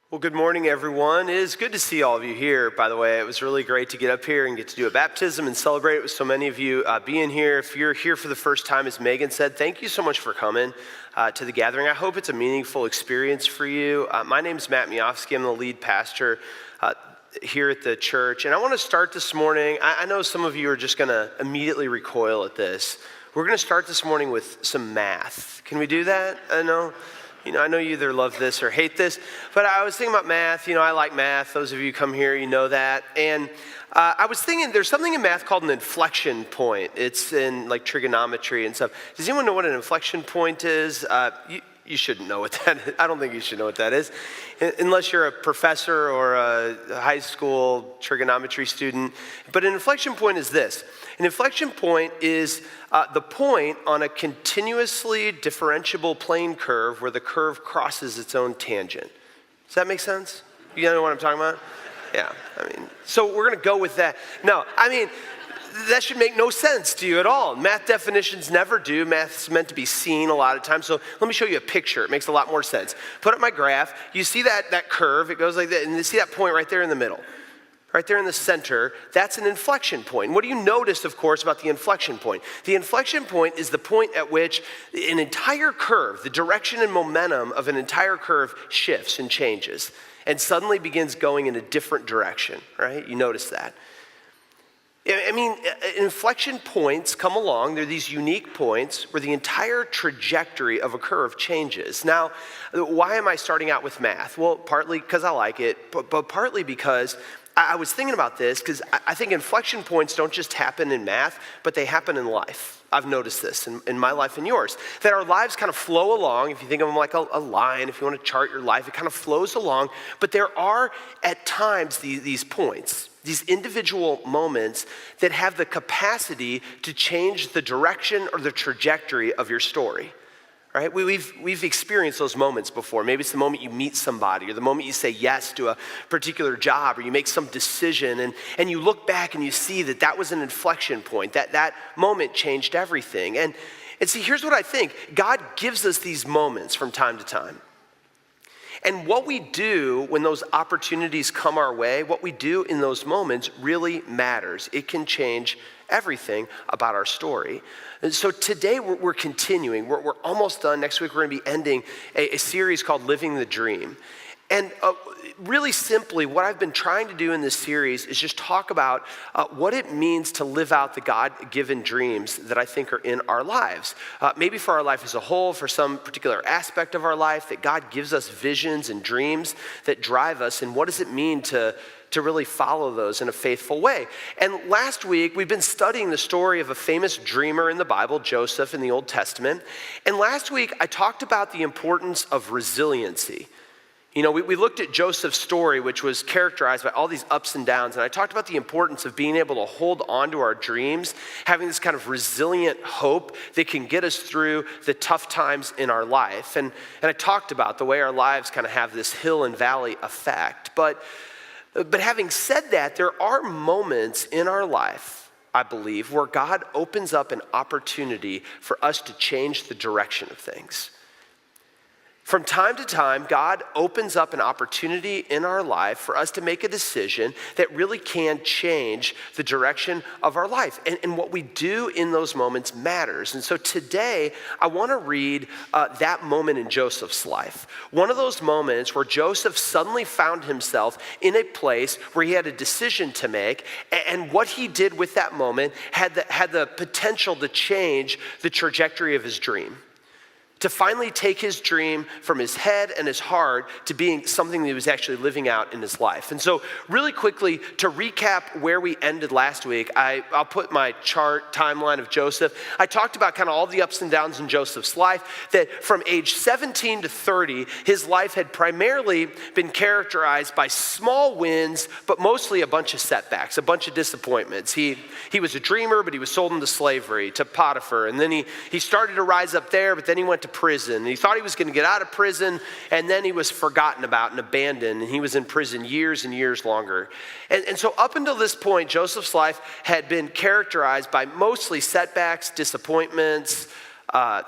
Well, good morning, everyone. It is good to see all of you here, by the way. It was really great to get up here and get to do a baptism and celebrate it with so many of you being here. If you're here for the first time, as Megan said, thank you so much for coming to the gathering. I hope it's a meaningful experience for you. My name is Matt Miofsky. I'm the lead pastor here at the church. And I want to start this morning. I know some of you are just going to immediately recoil at this. We're going to start this morning with some math. Can we do that? I know you either love this or hate this, but I was thinking about math. I like math. Those of you who come here, you know that. And I was thinking there's something in math called an inflection point. It's in like trigonometry and stuff. Does anyone know what an inflection point is? You shouldn't know what that is. I don't think you should know what that is, unless you're a professor or a high school trigonometry student. But an inflection point is this. An inflection point is the point on a continuously differentiable plane curve where the curve crosses its own tangent. Does that make sense? You know what I'm talking about? Yeah, so we're going to go with that. No, that should make no sense to you at all. Math definitions never do. Math's meant to be seen a lot of times. So let me show you a picture. It makes a lot more sense. Put up my graph. You see that curve. It goes like that. And you see that point right there in the middle. Right there in the center, that's an inflection point. What do you notice, of course, about the inflection point? The inflection point is the point at which an entire curve, the direction and momentum of an entire curve shifts and changes and suddenly begins going in a different direction, right? You notice that. Inflection points come along. They're these unique points where the entire trajectory of a curve changes. Now, why am I starting out with math? Well, partly because I like it, but partly because I was thinking about this because I think inflection points don't just happen in math, but they happen in life. I've noticed this in my life and yours, that our lives kind of flow along. If you think of them like a line, if you want to chart your life, it kind of flows along. But there are at times these points, these individual moments that have the capacity to change the direction or the trajectory of your story. Right? We've experienced those moments before. Maybe it's the moment you meet somebody or the moment you say yes to a particular job or you make some decision and you look back and you see that was an inflection point, that moment changed everything. And see, here's what I think. God gives us these moments from time to time. And what we do when those opportunities come our way, what we do in those moments really matters. It can change everything about our story. And so today we're continuing. We're almost done. Next week we're going to be ending a series called Living the Dream. And really simply, what I've been trying to do in this series is just talk about what it means to live out the God-given dreams that I think are in our lives. Maybe for our life as a whole, for some particular aspect of our life, that God gives us visions and dreams that drive us. And what does it mean to really follow those in a faithful way? And last week, we've been studying the story of a famous dreamer in the Bible, Joseph in the Old Testament. And last week, I talked about the importance of resiliency. We looked at Joseph's story, which was characterized by all these ups and downs, and I talked about the importance of being able to hold on to our dreams, having this kind of resilient hope that can get us through the tough times in our life. And I talked about the way our lives kind of have this hill and valley effect. But having said that, there are moments in our life, I believe, where God opens up an opportunity for us to change the direction of things. From time to time, God opens up an opportunity in our life for us to make a decision that really can change the direction of our life. And what we do in those moments matters. And so today, I want to read that moment in Joseph's life. One of those moments where Joseph suddenly found himself in a place where he had a decision to make. And what he did with that moment had the potential to change the trajectory of his dream. To finally take his dream from his head and his heart to being something that he was actually living out in his life. And so really quickly, to recap where we ended last week, I'll put my chart timeline of Joseph. I talked about kind of all the ups and downs in Joseph's life, that from age 17 to 30, his life had primarily been characterized by small wins, but mostly a bunch of setbacks, a bunch of disappointments. He was a dreamer, but he was sold into slavery to Potiphar. And then he started to rise up there, but then he went to prison. And he thought he was going to get out of prison, and then he was forgotten about and abandoned, and he was in prison years and years longer. And so up until this point, Joseph's life had been characterized by mostly setbacks, disappointments,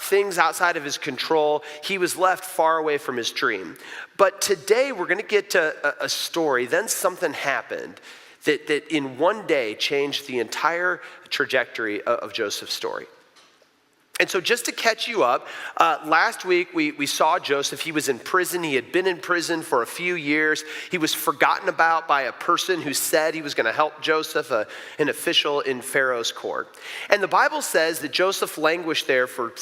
things outside of his control. He was left far away from his dream. But today we're going to get to a story. Then something happened that in one day changed the entire trajectory of Joseph's story. And so just to catch you up, last week we saw Joseph. He was in prison. He had been in prison for a few years. He was forgotten about by a person who said he was going to help Joseph, an official in Pharaoh's court. And the Bible says that Joseph languished there for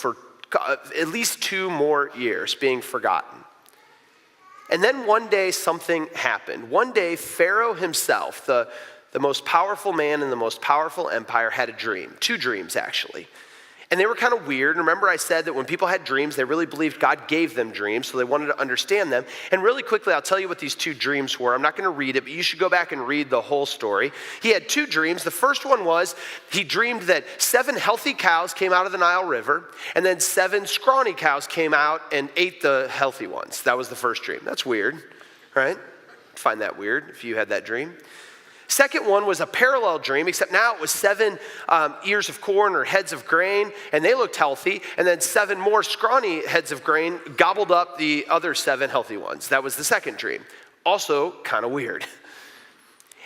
at least 2 more years, being forgotten. And then one day something happened. One day Pharaoh himself, the most powerful man in the most powerful empire, had a dream. 2 dreams, actually. And they were kind of weird. And remember I said that when people had dreams, they really believed God gave them dreams, so they wanted to understand them. And really quickly, I'll tell you what these 2 dreams were. I'm not going to read it, but you should go back and read the whole story. He had 2 dreams. The first one was he dreamed that 7 healthy cows came out of the Nile River, and then 7 scrawny cows came out and ate the healthy ones. That was the first dream. That's weird, right? Find that weird if you had that dream. Second one was a parallel dream, except now it was 7 ears of corn or heads of grain, and they looked healthy, and then 7 more scrawny heads of grain gobbled up the other 7 healthy ones. That was the second dream. Also kind of weird.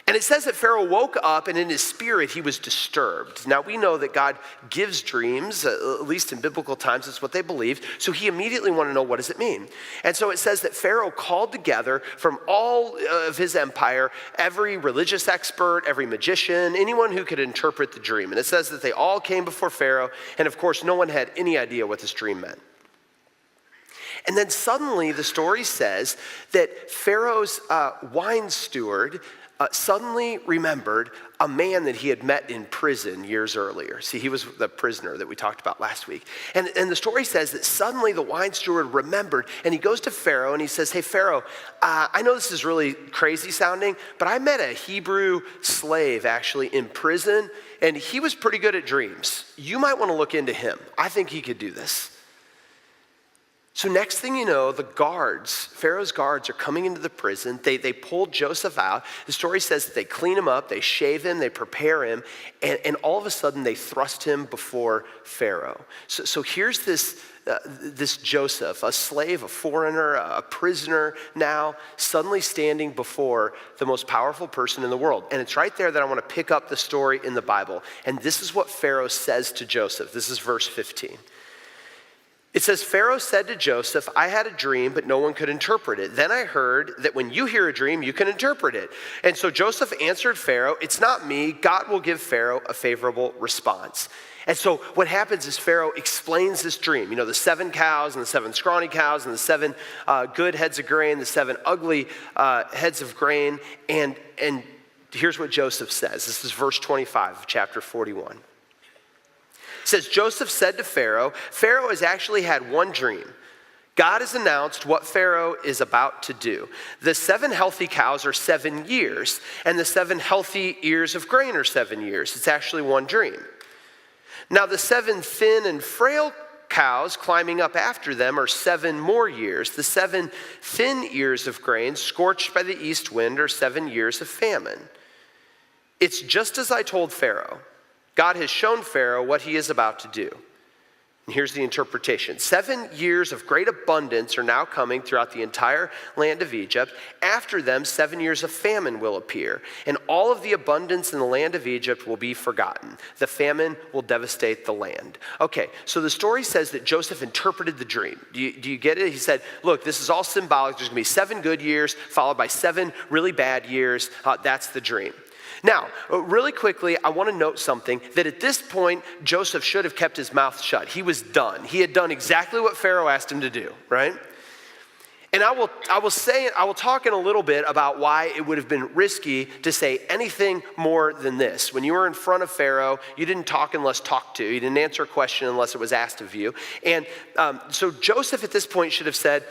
And it says that Pharaoh woke up, and in his spirit he was disturbed. Now we know that God gives dreams, at least in biblical times, that's what they believed. So he immediately wanted to know, what does it mean? And so it says that Pharaoh called together from all of his empire, every religious expert, every magician, anyone who could interpret the dream. And it says that they all came before Pharaoh, and of course no one had any idea what this dream meant. And then suddenly the story says that Pharaoh's wine steward suddenly remembered a man that he had met in prison years earlier. See, he was the prisoner that we talked about last week. And the story says that suddenly the wine steward remembered, and he goes to Pharaoh and he says, hey, Pharaoh, I know this is really crazy sounding, but I met a Hebrew slave actually in prison, and he was pretty good at dreams. You might want to look into him. I think he could do this. So next thing you know, the guards, Pharaoh's guards, are coming into the prison. They pull Joseph out. The story says that they clean him up, they shave him, they prepare him, and all of a sudden they thrust him before Pharaoh. So here's this Joseph, a slave, a foreigner, a prisoner now, suddenly standing before the most powerful person in the world. And it's right there that I want to pick up the story in the Bible. And this is what Pharaoh says to Joseph. This is verse 15. It says, Pharaoh said to Joseph, I had a dream, but no one could interpret it. Then I heard that when you hear a dream, you can interpret it. And so Joseph answered Pharaoh, it's not me. God will give Pharaoh a favorable response. And so what happens is Pharaoh explains this dream. You know, the 7 cows and the 7 scrawny cows and the 7 good heads of grain, the 7 ugly heads of grain. And here's what Joseph says. This is verse 25 of chapter 41. It says, Joseph said to Pharaoh, Pharaoh has actually had one dream. God has announced what Pharaoh is about to do. The 7 healthy cows are 7 years, and the 7 healthy ears of grain are 7 years. It's actually one dream. Now the 7 thin and frail cows climbing up after them are 7 more years. The 7 thin ears of grain scorched by the east wind are 7 years of famine. It's just as I told Pharaoh. God has shown Pharaoh what he is about to do. And here's the interpretation. 7 years of great abundance are now coming throughout the entire land of Egypt. After them, 7 years of famine will appear, and all of the abundance in the land of Egypt will be forgotten. The famine will devastate the land. Okay, so the story says that Joseph interpreted the dream. Do you get it? He said, look, this is all symbolic. There's going to be 7 good years followed by 7 really bad years. That's the dream. Now, really quickly, I want to note something, that at this point, Joseph should have kept his mouth shut. He was done. He had done exactly what Pharaoh asked him to do, right? And I will talk in a little bit about why it would have been risky to say anything more than this. When you were in front of Pharaoh, you didn't talk unless talked to. You didn't answer a question unless it was asked of you. And so Joseph at this point should have said,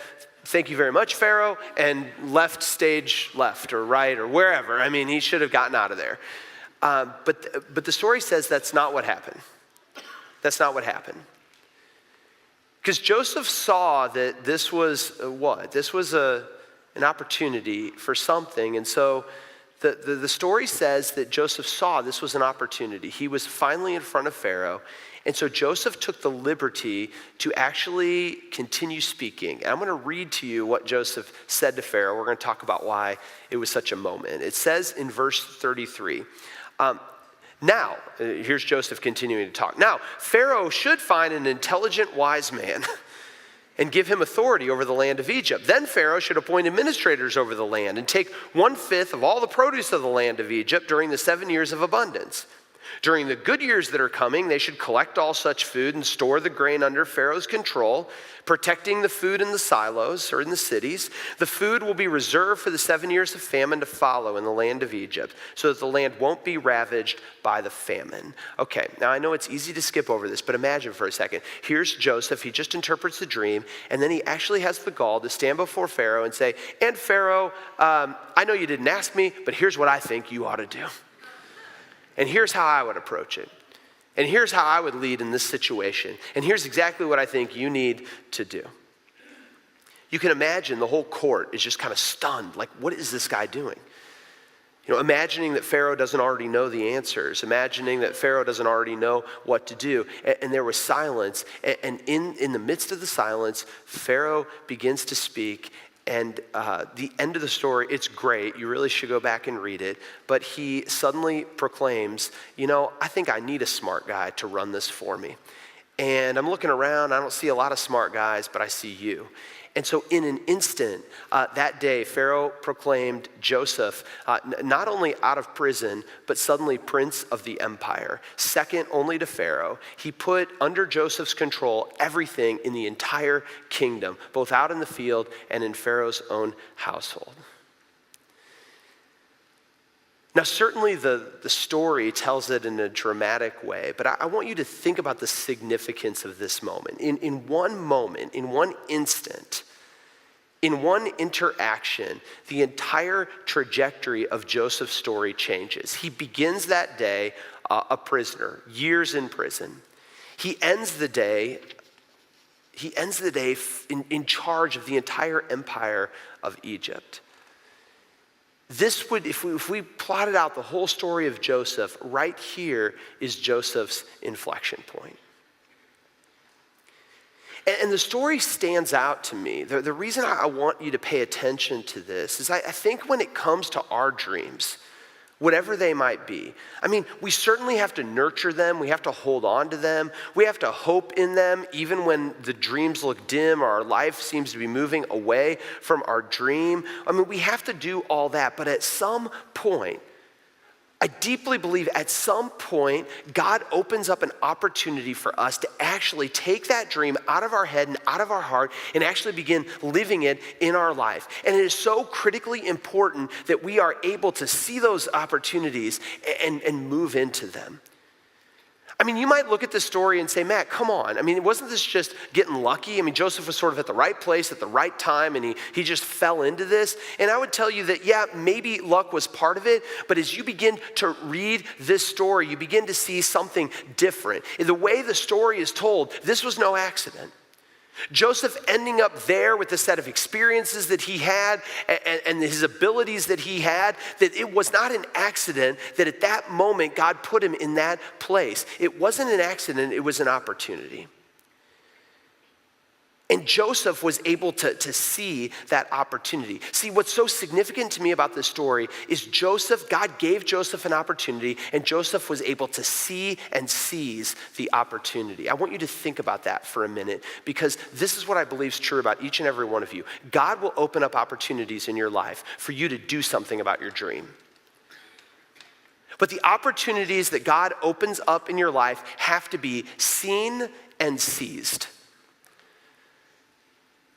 thank you very much, Pharaoh, and left stage left or right or wherever. I mean, he should have gotten out of there. But the story says that's not what happened. That's not what happened. Because Joseph saw that this was what? This was an opportunity for something. And so the story says that Joseph saw this was an opportunity. He was finally in front of Pharaoh, And so Joseph took the liberty to actually continue speaking. And I'm going to read to you what Joseph said to Pharaoh. We're going to talk about why it was such a moment. It says in verse 33, now, here's Joseph continuing to talk. Now, Pharaoh should find an intelligent, wise man and give him authority over the land of Egypt. Then Pharaoh should appoint administrators over the land and take 1/5 of all the produce of the land of Egypt during the 7 years of abundance. During the good years that are coming, they should collect all such food and store the grain under Pharaoh's control, protecting the food in the silos or in the cities. The food will be reserved for the 7 years of famine to follow in the land of Egypt, so that the land won't be ravaged by the famine. Okay, now I know it's easy to skip over this, but imagine for a second. Here's Joseph. He just interprets the dream, and then he actually has the gall to stand before Pharaoh and say, and Pharaoh, I know you didn't ask me, but here's what I think you ought to do. And here's how I would approach it. And here's how I would lead in this situation. And here's exactly what I think you need to do. You can imagine the whole court is just kind of stunned. Like, what is this guy doing? You know, imagining that Pharaoh doesn't already know the answers. Imagining that Pharaoh doesn't already know what to do. And there was silence. And in the midst of the silence, Pharaoh begins to speak. And the end of the story, it's great. You really should go back and read it. But he suddenly proclaims, you know, I think I need a smart guy to run this for me. And I'm looking around. I don't see a lot of smart guys, but I see you. And so in an instant, that day, Pharaoh proclaimed Joseph not only out of prison, but suddenly prince of the empire, second only to Pharaoh. He put under Joseph's control everything in the entire kingdom, both out in the field and in Pharaoh's own household. Now, certainly the story tells it in a dramatic way, but I want you to think about the significance of this moment. In one moment, in one instant, in one interaction, the entire trajectory of Joseph's story changes. He begins that day a prisoner, years in prison. He ends the day in charge of the entire empire of Egypt. This would, if we plotted out the whole story of Joseph, right here is Joseph's inflection point. And the story stands out to me. The reason I want you to pay attention to this is I think when it comes to our dreams, whatever they might be, I mean, we certainly have to nurture them. We have to hold on to them. We have to hope in them even when the dreams look dim or our life seems to be moving away from our dream. I mean, we have to do all that. But at some point, I deeply believe at some point, God opens up an opportunity for us to actually take that dream out of our head and out of our heart and actually begin living it in our life. And it is so critically important that we are able to see those opportunities and move into them. I mean, you might look at this story and say, Matt, come on. I mean, wasn't this just getting lucky? I mean, Joseph was sort of at the right place at the right time, and he just fell into this. And I would tell you that, yeah, maybe luck was part of it, but as you begin to read this story, you begin to see something different. In the way the story is told, this was no accident. Joseph ending up there with the set of experiences that he had and his abilities that he had, that it was not an accident that at that moment God put him in that place. It wasn't an accident, it was an opportunity. And Joseph was able to see that opportunity. See, what's so significant to me about this story is God gave Joseph an opportunity, and Joseph was able to see and seize the opportunity. I want you to think about that for a minute, because this is what I believe is true about each and every one of you. God will open up opportunities in your life for you to do something about your dream. But the opportunities that God opens up in your life have to be seen and seized.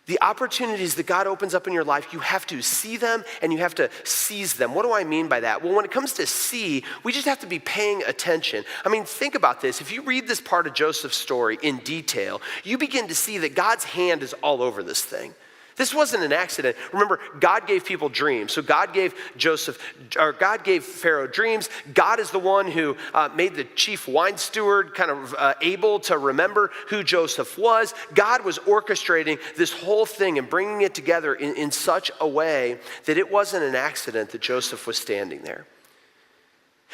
The opportunities that God opens up in your life, you have to see them and you have to seize them. What do I mean by that? Well, when it comes to see, we just have to be paying attention. I mean, think about this. If you read this part of Joseph's story in detail, you begin to see that God's hand is all over this thing. This wasn't an accident. Remember, God gave people dreams. So God gave Pharaoh dreams. God is the one who made the chief wine steward kind of able to remember who Joseph was. God was orchestrating this whole thing and bringing it together in such a way that it wasn't an accident that Joseph was standing there.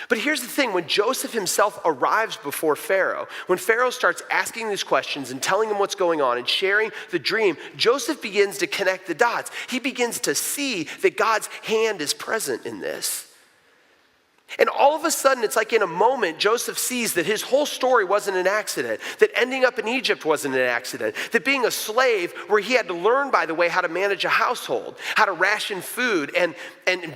But here's the thing, when Joseph himself arrives before Pharaoh, when Pharaoh starts asking these questions and telling him what's going on and sharing the dream, Joseph begins to connect the dots. He begins to see that God's hand is present in this. And all of a sudden, it's like in a moment, Joseph sees that his whole story wasn't an accident, that ending up in Egypt wasn't an accident, that being a slave where he had to learn, by the way, how to manage a household, how to ration food and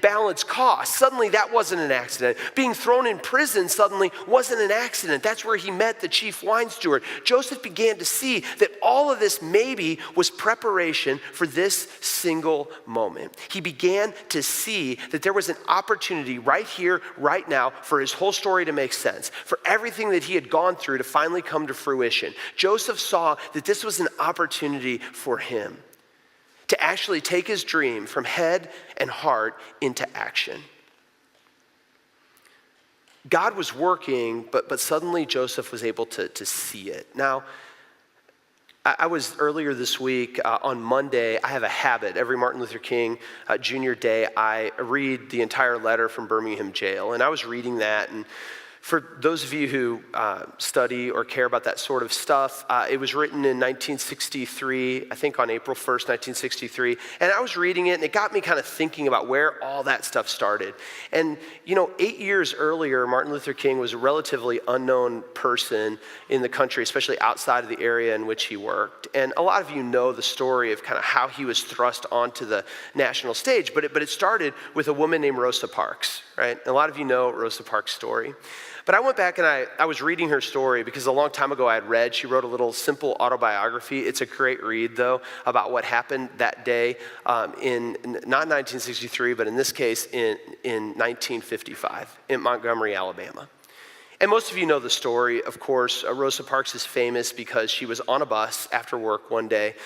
balance costs. Suddenly that wasn't an accident. Being thrown in prison suddenly wasn't an accident. That's where he met the chief wine steward. Joseph began to see that all of this maybe was preparation for this single moment. He began to see that there was an opportunity right here, right now, for his whole story to make sense, for everything that he had gone through to finally come to fruition. Joseph saw that this was an opportunity for him to actually take his dream from head and heart into action. God was working, but suddenly Joseph was able to see it. Now, I was earlier this week on Monday. I have a habit. Every Martin Luther King Jr. Day, I read the entire letter from Birmingham jail. And I was reading that. And for those of you who study or care about that sort of stuff, it was written in 1963, I think on April 1st, 1963. And I was reading it, and it got me kind of thinking about where all that stuff started. And, 8 years earlier, Martin Luther King was a relatively unknown person in the country, especially outside of the area in which he worked. And a lot of you know the story of kind of how he was thrust onto the national stage. But it started with a woman named Rosa Parks, right? And a lot of you know Rosa Parks' story. But I went back and I was reading her story because a long time ago I had read, she wrote a little simple autobiography. It's a great read, though, about what happened that day in not 1963, but in this case in 1955 in Montgomery, Alabama. And most of you know the story, of course. Rosa Parks is famous because she was on a bus after work one day.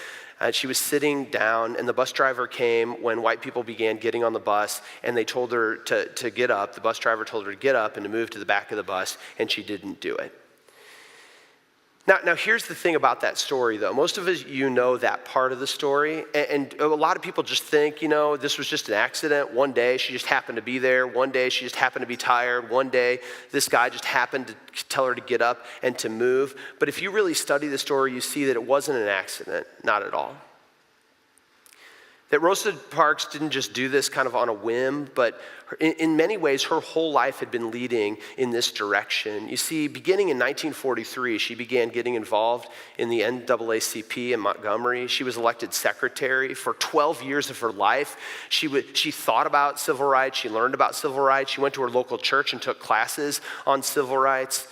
She was sitting down, and the bus driver came when white people began getting on the bus, and they told her to get up. The bus driver told her to get up and to move to the back of the bus, and she didn't do it. Now here's the thing about that story, though. Most of you know that part of the story, and a lot of people just think, this was just an accident. One day, she just happened to be there. One day, she just happened to be tired. One day, this guy just happened to tell her to get up and to move. But if you really study the story, you see that it wasn't an accident, not at all. That Rosa Parks didn't just do this kind of on a whim, but in many ways, her whole life had been leading in this direction. You see, beginning in 1943, she began getting involved in the NAACP in Montgomery. She was elected secretary. For 12 years of her life, she thought about civil rights. She learned about civil rights. She went to her local church and took classes on civil rights.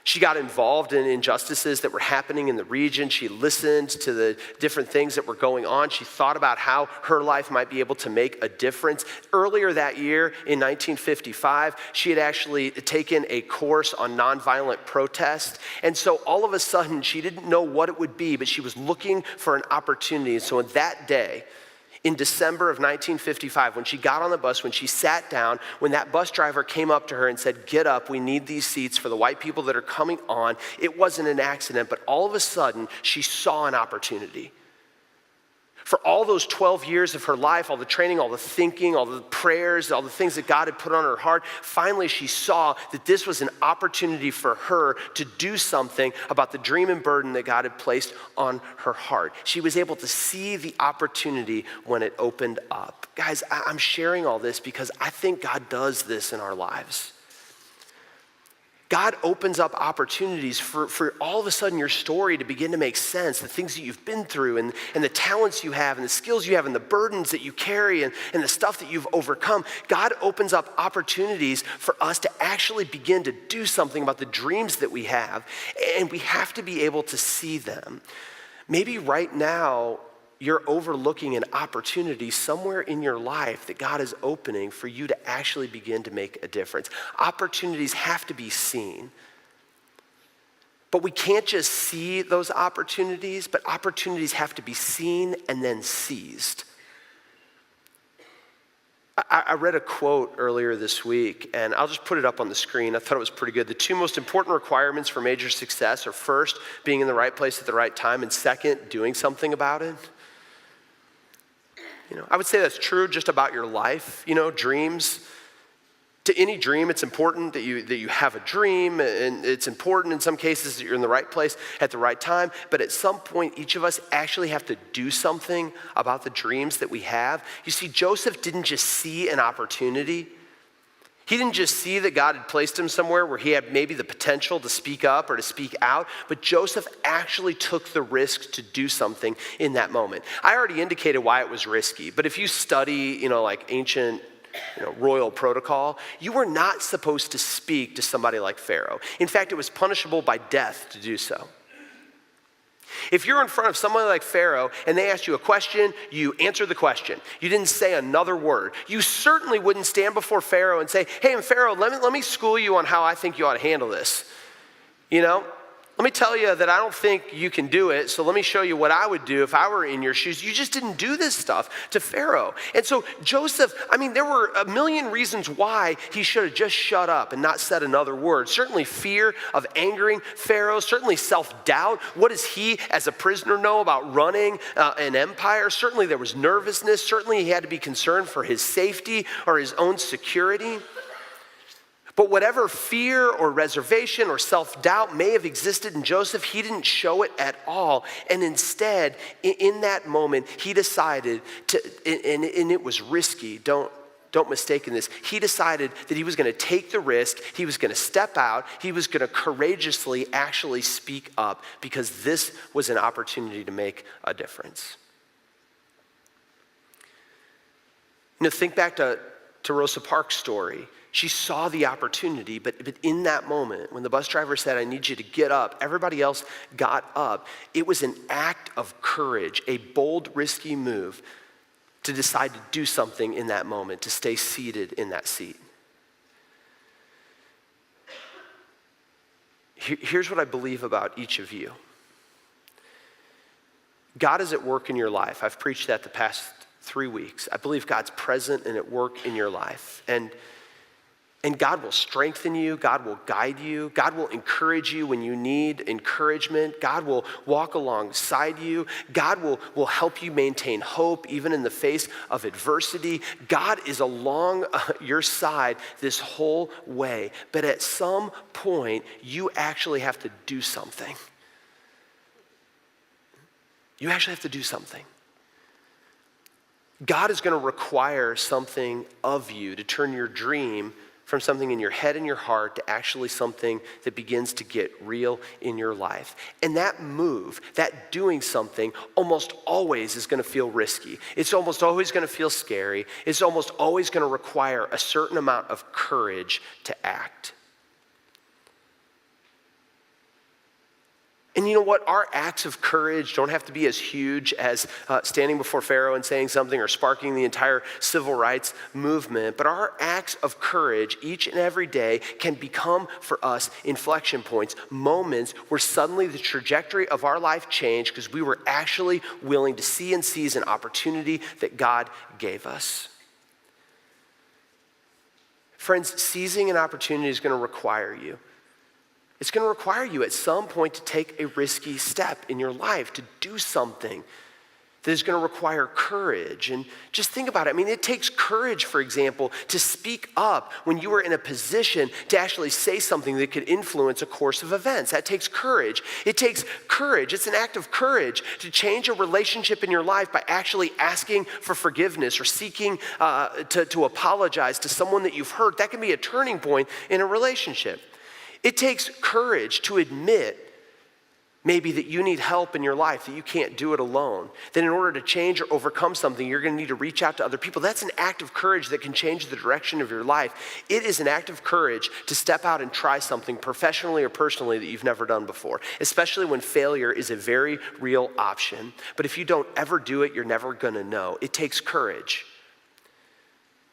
She got involved in injustices that were happening in the region. She listened to the different things that were going on. She thought about how her life might be able to make a difference. Earlier that year, in 1955, she had actually taken a course on nonviolent protest. And so all of a sudden, she didn't know what it would be, but she was looking for an opportunity. And so on that day, in December of 1955, when she got on the bus, when she sat down, when that bus driver came up to her and said, "Get up, we need these seats for the white people that are coming on," it wasn't an accident, but all of a sudden, she saw an opportunity. For all those 12 years of her life, all the training, all the thinking, all the prayers, all the things that God had put on her heart, finally she saw that this was an opportunity for her to do something about the dream and burden that God had placed on her heart. She was able to see the opportunity when it opened up. Guys, I'm sharing all this because I think God does this in our lives. God opens up opportunities for all of a sudden your story to begin to make sense, the things that you've been through and the talents you have and the skills you have and the burdens that you carry and the stuff that you've overcome. God opens up opportunities for us to actually begin to do something about the dreams that we have, and we have to be able to see them. Maybe right now, you're overlooking an opportunity somewhere in your life that God is opening for you to actually begin to make a difference. Opportunities have to be seen. But we can't just see those opportunities, but opportunities have to be seen and then seized. I read a quote earlier this week, and I'll just put it up on the screen. I thought it was pretty good. The two most important requirements for major success are first, being in the right place at the right time, and second, doing something about it. I would say that's true just about your life. Dreams, To any dream, it's important that you have a dream, and it's important in some cases that you're in the right place at the right time, but at some point, each of us actually have to do something about the dreams that we have. You see, Joseph didn't just see an opportunity. He didn't just see that God had placed him somewhere where he had maybe the potential to speak up or to speak out, but Joseph actually took the risk to do something in that moment. I already indicated why it was risky, but if you study, like ancient royal protocol, you were not supposed to speak to somebody like Pharaoh. In fact, it was punishable by death to do so. If you're in front of somebody like Pharaoh and they ask you a question, you answer the question. You didn't say another word. You certainly wouldn't stand before Pharaoh and say, hey, Pharaoh, let me school you on how I think you ought to handle this. Let me tell you that I don't think you can do it, so let me show you what I would do if I were in your shoes. You just didn't do this stuff to Pharaoh. And so Joseph, there were a million reasons why he should have just shut up and not said another word. Certainly fear of angering Pharaoh, certainly self-doubt. What does he as a prisoner know about running an empire? Certainly there was nervousness. Certainly he had to be concerned for his safety or his own security. But whatever fear or reservation or self-doubt may have existed in Joseph, he didn't show it at all. And instead, in that moment, he decided to, and it was risky, don't mistake this, he decided that he was going to take the risk, he was going to step out, he was going to courageously actually speak up because this was an opportunity to make a difference. Think back to Rosa Parks' story. She saw the opportunity, but in that moment, when the bus driver said, I need you to get up, everybody else got up. It was an act of courage, a bold, risky move to decide to do something in that moment, to stay seated in that seat. Here's what I believe about each of you. God is at work in your life. I've preached that the past 3 weeks. I believe God's present and at work in your life. And God will strengthen you. God will guide you. God will encourage you when you need encouragement. God will walk alongside you. God will help you maintain hope even in the face of adversity. God is along your side this whole way. But at some point, you actually have to do something. You actually have to do something. God is going to require something of you to turn your dream from something in your head and your heart to actually something that begins to get real in your life. And that move, that doing something, almost always is going to feel risky. It's almost always going to feel scary. It's almost always going to require a certain amount of courage to act. And you know what? Our acts of courage don't have to be as huge as standing before Pharaoh and saying something or sparking the entire civil rights movement. But our acts of courage each and every day can become for us inflection points, moments where suddenly the trajectory of our life changed because we were actually willing to see and seize an opportunity that God gave us. Friends, seizing an opportunity is going to require you. It's going to require you at some point to take a risky step in your life, to do something that is going to require courage. And just think about it. It takes courage, for example, to speak up when you are in a position to actually say something that could influence a course of events. That takes courage. It takes courage. It's an act of courage to change a relationship in your life by actually asking for forgiveness or seeking to apologize to someone that you've hurt. That can be a turning point in a relationship. It takes courage to admit maybe that you need help in your life, that you can't do it alone. That in order to change or overcome something, you're going to need to reach out to other people. That's an act of courage that can change the direction of your life. It is an act of courage to step out and try something professionally or personally that you've never done before, especially when failure is a very real option. But if you don't ever do it, you're never going to know. It takes courage.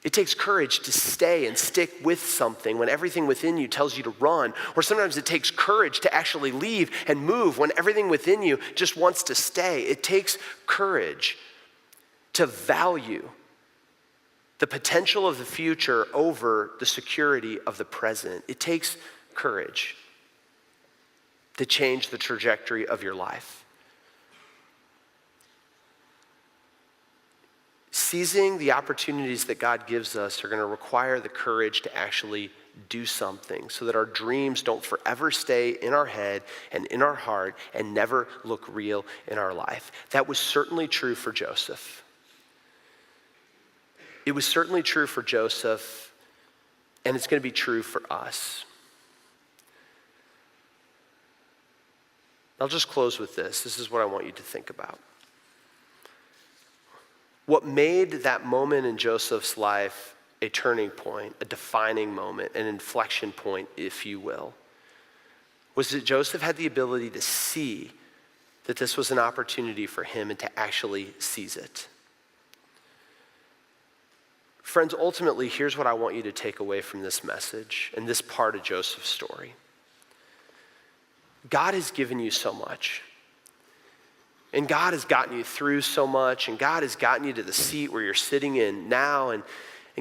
It takes courage to stay and stick with something when everything within you tells you to run. Or sometimes it takes courage to actually leave and move when everything within you just wants to stay. It takes courage to value the potential of the future over the security of the present. It takes courage to change the trajectory of your life. Seizing the opportunities that God gives us are going to require the courage to actually do something so that our dreams don't forever stay in our head and in our heart and never look real in our life. That was certainly true for Joseph. It was certainly true for Joseph, and it's going to be true for us. I'll just close with this. This is what I want you to think about. What made that moment in Joseph's life a turning point, a defining moment, an inflection point, if you will, was that Joseph had the ability to see that this was an opportunity for him and to actually seize it. Friends, ultimately, here's what I want you to take away from this message and this part of Joseph's story. God has given you so much. And God has gotten you through so much, and God has gotten you to the seat where you're sitting in now, and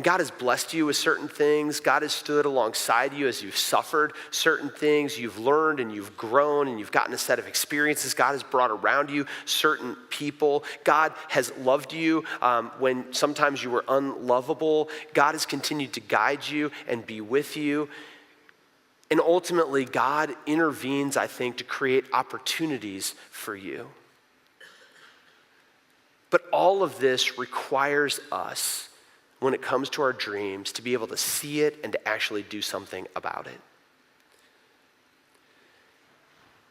God has blessed you with certain things. God has stood alongside you as you've suffered certain things. You've learned and you've grown and you've gotten a set of experiences. God has brought around you certain people. God has loved you when sometimes you were unlovable. God has continued to guide you and be with you. And ultimately, God intervenes, I think, to create opportunities for you. But all of this requires us, when it comes to our dreams, to be able to see it and to actually do something about it.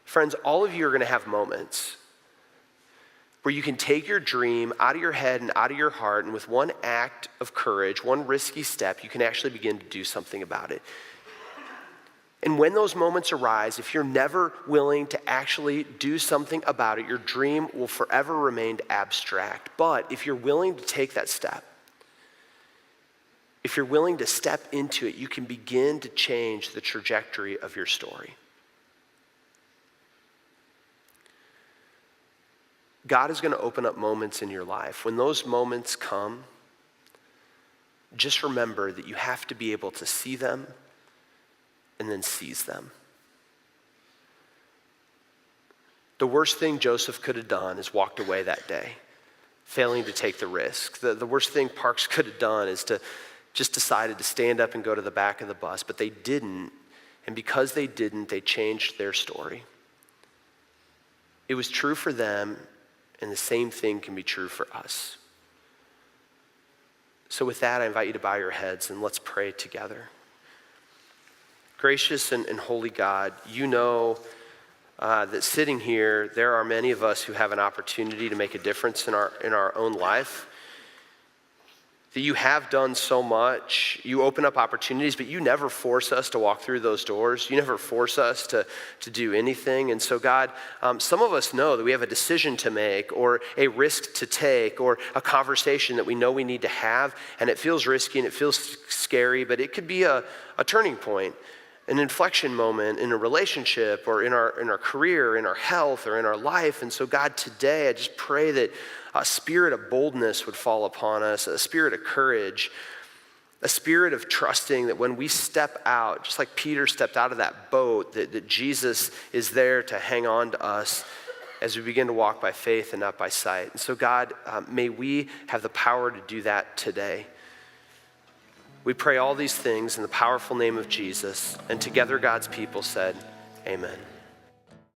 Friends, all of you are going to have moments where you can take your dream out of your head and out of your heart, and with one act of courage, one risky step, you can actually begin to do something about it. And when those moments arise, if you're never willing to actually do something about it, your dream will forever remain abstract. But if you're willing to take that step, if you're willing to step into it, you can begin to change the trajectory of your story. God is going to open up moments in your life. When those moments come, just remember that you have to be able to see them and then seize them. The worst thing Joseph could have done is walked away that day, failing to take the risk. The worst thing Parks could have done is to just decided to stand up and go to the back of the bus, but they didn't, and because they didn't, they changed their story. It was true for them, and the same thing can be true for us. So with that, I invite you to bow your heads and let's pray together. Gracious and holy God, you know that sitting here, there are many of us who have an opportunity to make a difference in our own life. That you have done so much. You open up opportunities, but you never force us to walk through those doors. You never force us to do anything. And so God, some of us know that we have a decision to make or a risk to take or a conversation that we know we need to have, and it feels risky and it feels scary, but it could be a turning point, an inflection moment in a relationship or in our career, in our health, or in our life. And so God, today I just pray that a spirit of boldness would fall upon us, a spirit of courage, a spirit of trusting that when we step out, just like Peter stepped out of that boat, that Jesus is there to hang on to us as we begin to walk by faith and not by sight. And so God, may we have the power to do that today. We pray all these things in the powerful name of Jesus, and together God's people said, amen.